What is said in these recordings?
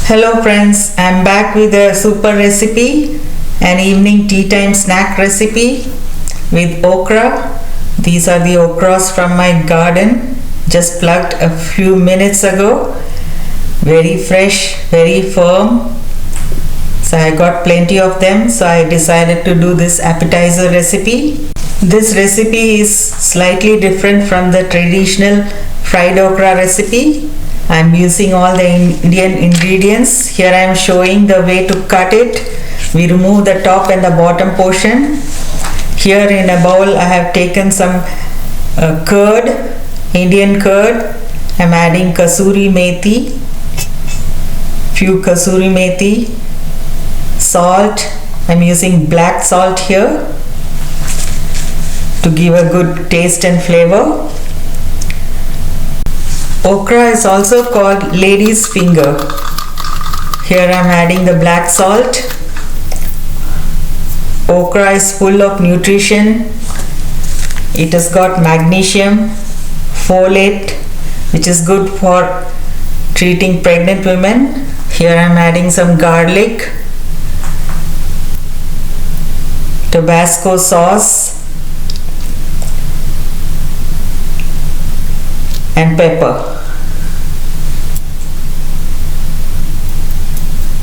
Hello friends, I'm back with a super recipe, an evening tea time snack recipe with okra. These are the okras from my garden, just plucked a few minutes ago. Very fresh, very firm. So I got plenty of them, so I decided to do this appetizer recipe. This recipe is slightly different from the traditional fried okra recipe. I'm using all the Indian ingredients. Here I am showing the way to cut it. We remove the top and the bottom portion. Here in a bowl I have taken some curd, Indian curd. I'm adding kasuri methi, few kasuri methi, salt. I'm using black salt here to give a good taste and flavor. Okra is also called lady's finger. Here I am adding the black salt. Okra is full of nutrition. It has got magnesium, folate, which is good for treating pregnant women. Here I am adding some garlic, Tabasco sauce, and pepper.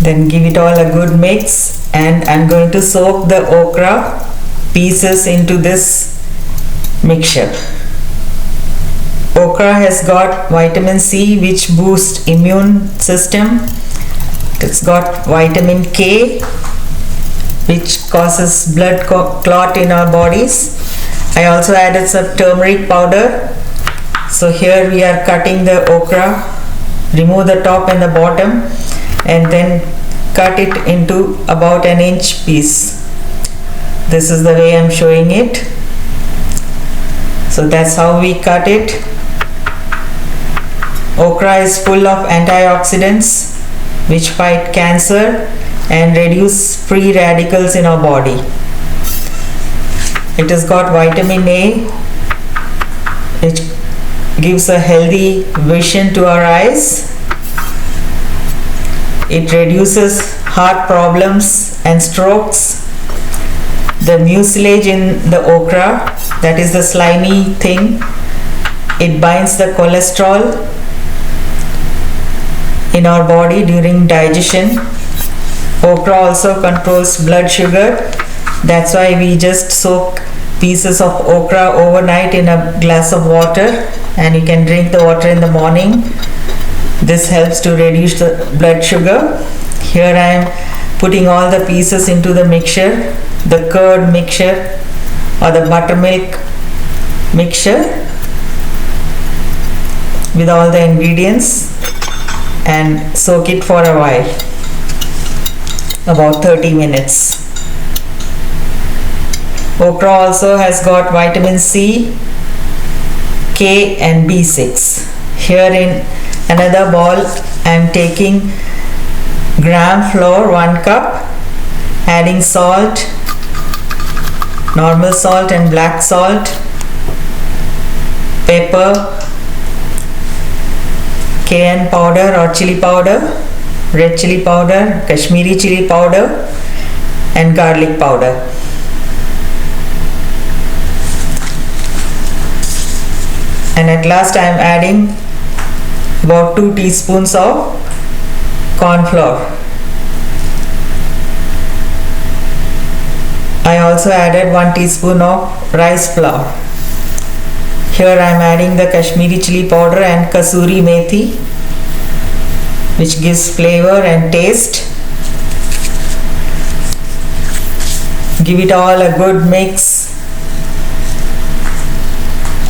Then give it all a good mix, and I'm going to soak the okra pieces into this mixture. Okra has got vitamin C, which boosts immune system. It's got vitamin K, which causes blood clot in our bodies. I also added some turmeric powder. So here we are cutting the okra. Remove the top and the bottom and then cut it into about an inch piece. This is the way I'm showing it. So that's how we cut it. Okra is full of antioxidants which fight cancer and reduce free radicals in our body. It has got vitamin A, which gives a healthy vision to our eyes. It reduces heart problems and strokes. The mucilage in the okra, that is the slimy thing, it binds the cholesterol in our body during digestion. Okra also controls blood sugar. That's why we just soak pieces of okra overnight in a glass of water, and you can drink the water in the morning. This helps to reduce the blood sugar. Here I am putting all the pieces into the mixture, the curd mixture or the buttermilk mixture with all the ingredients, and soak it for a while, about 30 minutes. Okra also has got vitamin C, K and B6. Here in another bowl I am taking gram flour 1 cup, adding salt, normal salt and black salt, pepper, cayenne powder or chili powder, red chili powder, Kashmiri chili powder, and garlic powder. And at last I am adding about 2 teaspoons of corn flour. I also added 1 teaspoon of rice flour. Here I am adding the Kashmiri chili powder and kasuri methi, which gives flavor and taste. Give it all a good mix.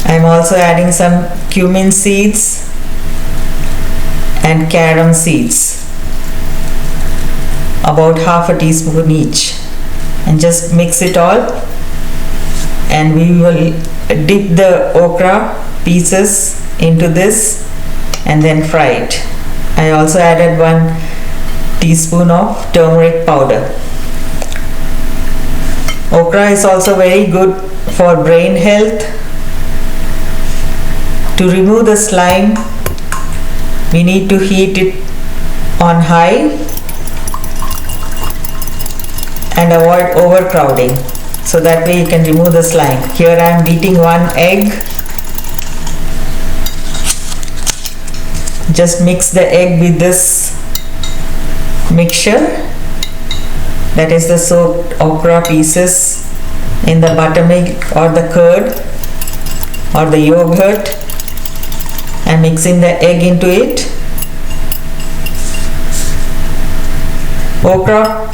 I am also adding some cumin seeds and carom seeds, about half a teaspoon each, and just mix it all, and we will dip the okra pieces into this and then fry it. I also added 1 teaspoon of turmeric powder. Okra is also very good for brain health. To remove the slime, we need to heat it on high and avoid overcrowding, so that way you can remove the slime. Here I am beating one egg. Just mix the egg with this mixture, that is the soaked okra pieces in the buttermilk or the curd or the yogurt, and mixing the egg into it. Okra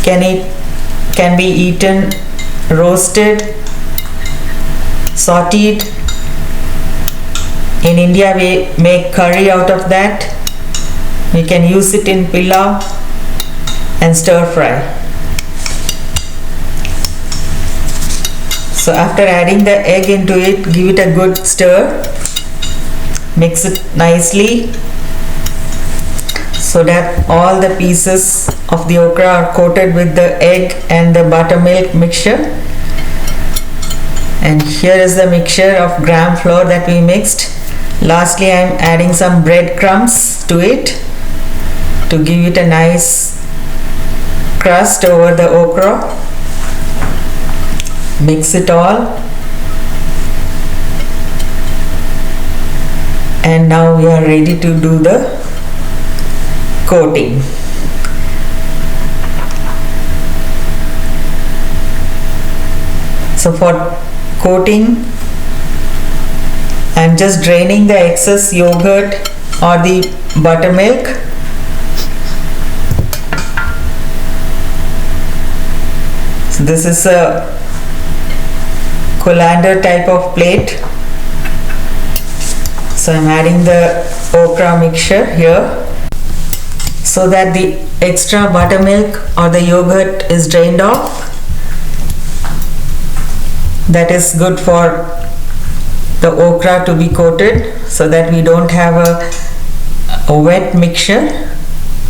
can be eaten roasted, sauteed. In India we make curry out of that. We can use it in pilau and stir fry. So after adding the egg into it, give it a good stir. Mix it nicely so that all the pieces of the okra are coated with the egg and the buttermilk mixture. And here is the mixture of gram flour that we mixed. Lastly, I am adding some breadcrumbs to it to give it a nice crust over the okra. Mix it all, and now we are ready to do the coating. So for coating, I am just draining the excess yogurt or the buttermilk. So this is a colander type of plate. So I am adding the okra mixture here so that the extra buttermilk or the yogurt is drained off. That is good for the okra to be coated, so that we don't have a wet mixture.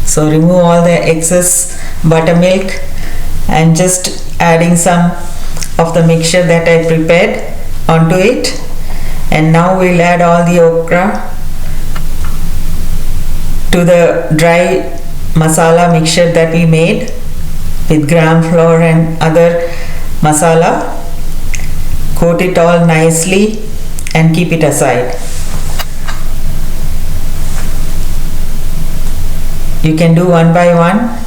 So remove all the excess buttermilk and just adding some of the mixture that I prepared onto it. And now we'll add all the okra to the dry masala mixture that we made with gram flour and other masala. Coat it all nicely and keep it aside. You can do one by one,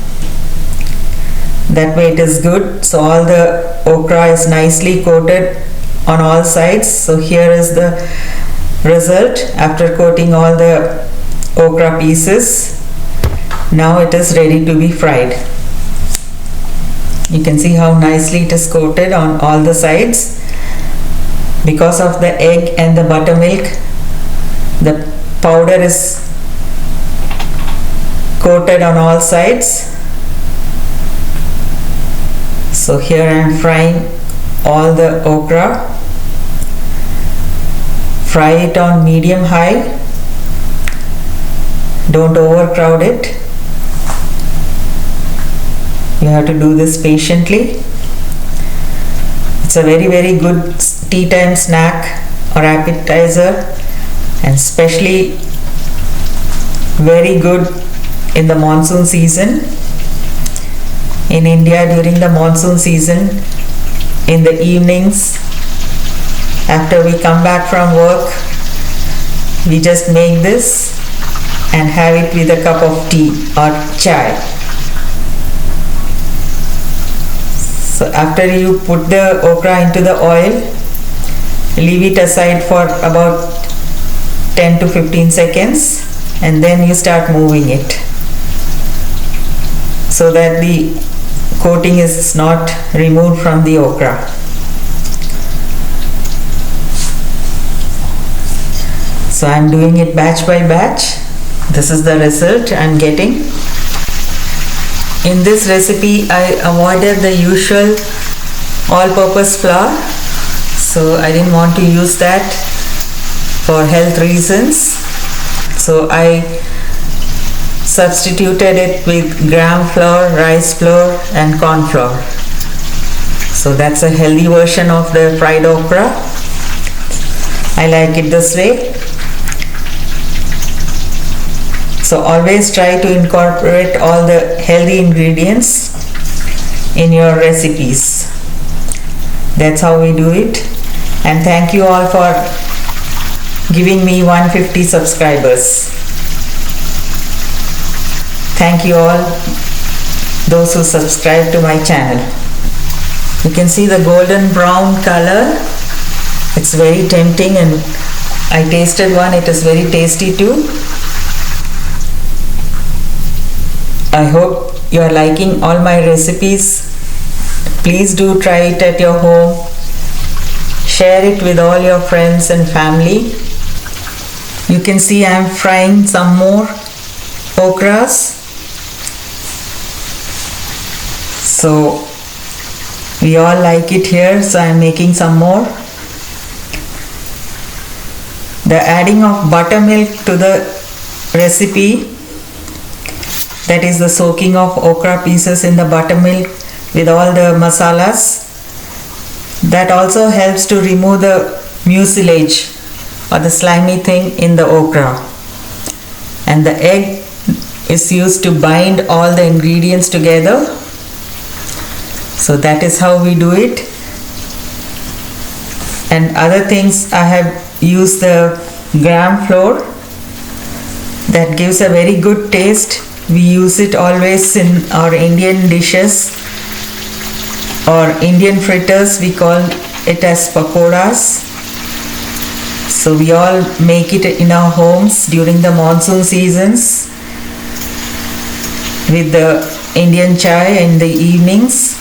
that way it is good. So all the okra is nicely coated on all sides. So here is the result after coating all the okra pieces. Now it is ready to be fried. You can see how nicely it is coated on all the sides. Because of the egg and the buttermilk, the powder is coated on all sides. So here I am frying all the okra. Fry it on medium high. Don't overcrowd it. You have to do this patiently. It's a very good tea time snack or appetizer, and especially very good in the monsoon season. In India, during the monsoon season, in the evenings after we come back from work, we just make this and have it with a cup of tea or chai. So after you put the okra into the oil, leave it aside for about 10 to 15 seconds, and then you start moving it so that the coating is not removed from the okra. So I am doing it batch by batch. This is the result I am getting. In this recipe I avoided the usual all-purpose flour, so I didn't want to use that for health reasons. So I substituted it with gram flour, rice flour and corn flour. So that's a healthy version of the fried okra. I like it this way. So always try to incorporate all the healthy ingredients in your recipes. That's how we do it. And thank you all for giving me 150 subscribers. Thank you all, those who subscribe to my channel. You can see the golden brown color. It's very tempting, and I tasted one. It is very tasty too. I hope you are liking all my recipes. Please do try it at your home. Share it with all your friends and family. You can see I am frying some more okras. So we all like it here, so I am making some more. The adding of buttermilk to the recipe, that is the soaking of okra pieces in the buttermilk with all the masalas, that also helps to remove the mucilage or the slimy thing in the okra. And the egg is used to bind all the ingredients together. So that is how we do it. And other things, I have used the gram flour. That gives a very good taste. We use it always in our Indian dishes or Indian fritters. We call it as pakoras. So we all make it in our homes during the monsoon seasons with the Indian chai in the evenings.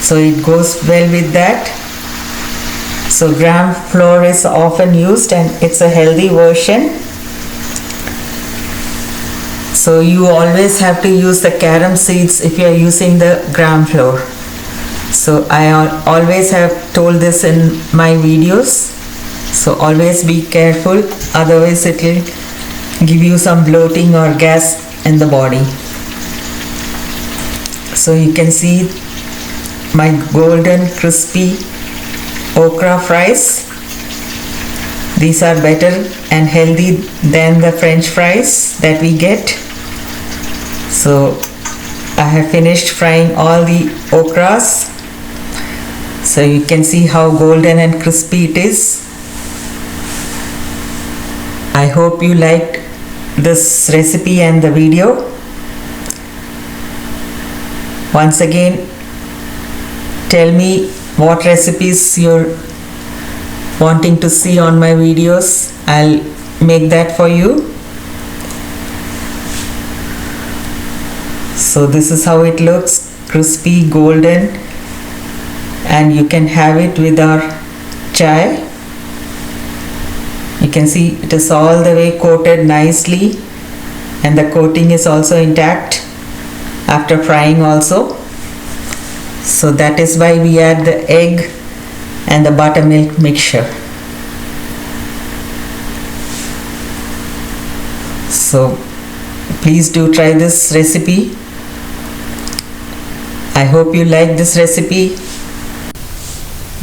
So it goes well with that. So gram flour is often used, and it's a healthy version. So you always have to use the carom seeds if you are using the gram flour. So I always have told this in my videos. So always be careful, otherwise it will give you some bloating or gas in the body. So you can see my golden crispy okra fries. These are better and healthy than the French fries that we get. So I have finished frying all the okras. So you can see how golden and crispy it is. I hope you liked this recipe and the video. Once again, tell me what recipes you're wanting to see on my videos. I'll make that for you. So this is how it looks, crispy, golden, and you can have it with our chai. You can see it is all the way coated nicely, and the coating is also intact after frying also. So that is why we add the egg and the buttermilk mixture. So please do try this recipe. I hope you like this recipe.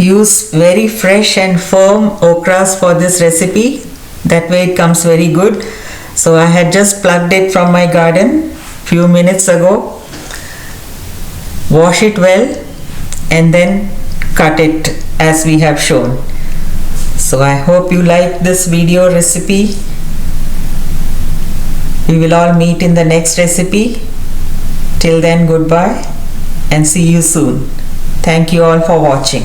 Use very fresh and firm okras for this recipe. That way it comes very good. So I had just plucked it from my garden few minutes ago. Wash it well and then cut it as we have shown. So I hope you like this video recipe. We will all meet in the next recipe. Till then, goodbye and see you soon. Thank you all for watching.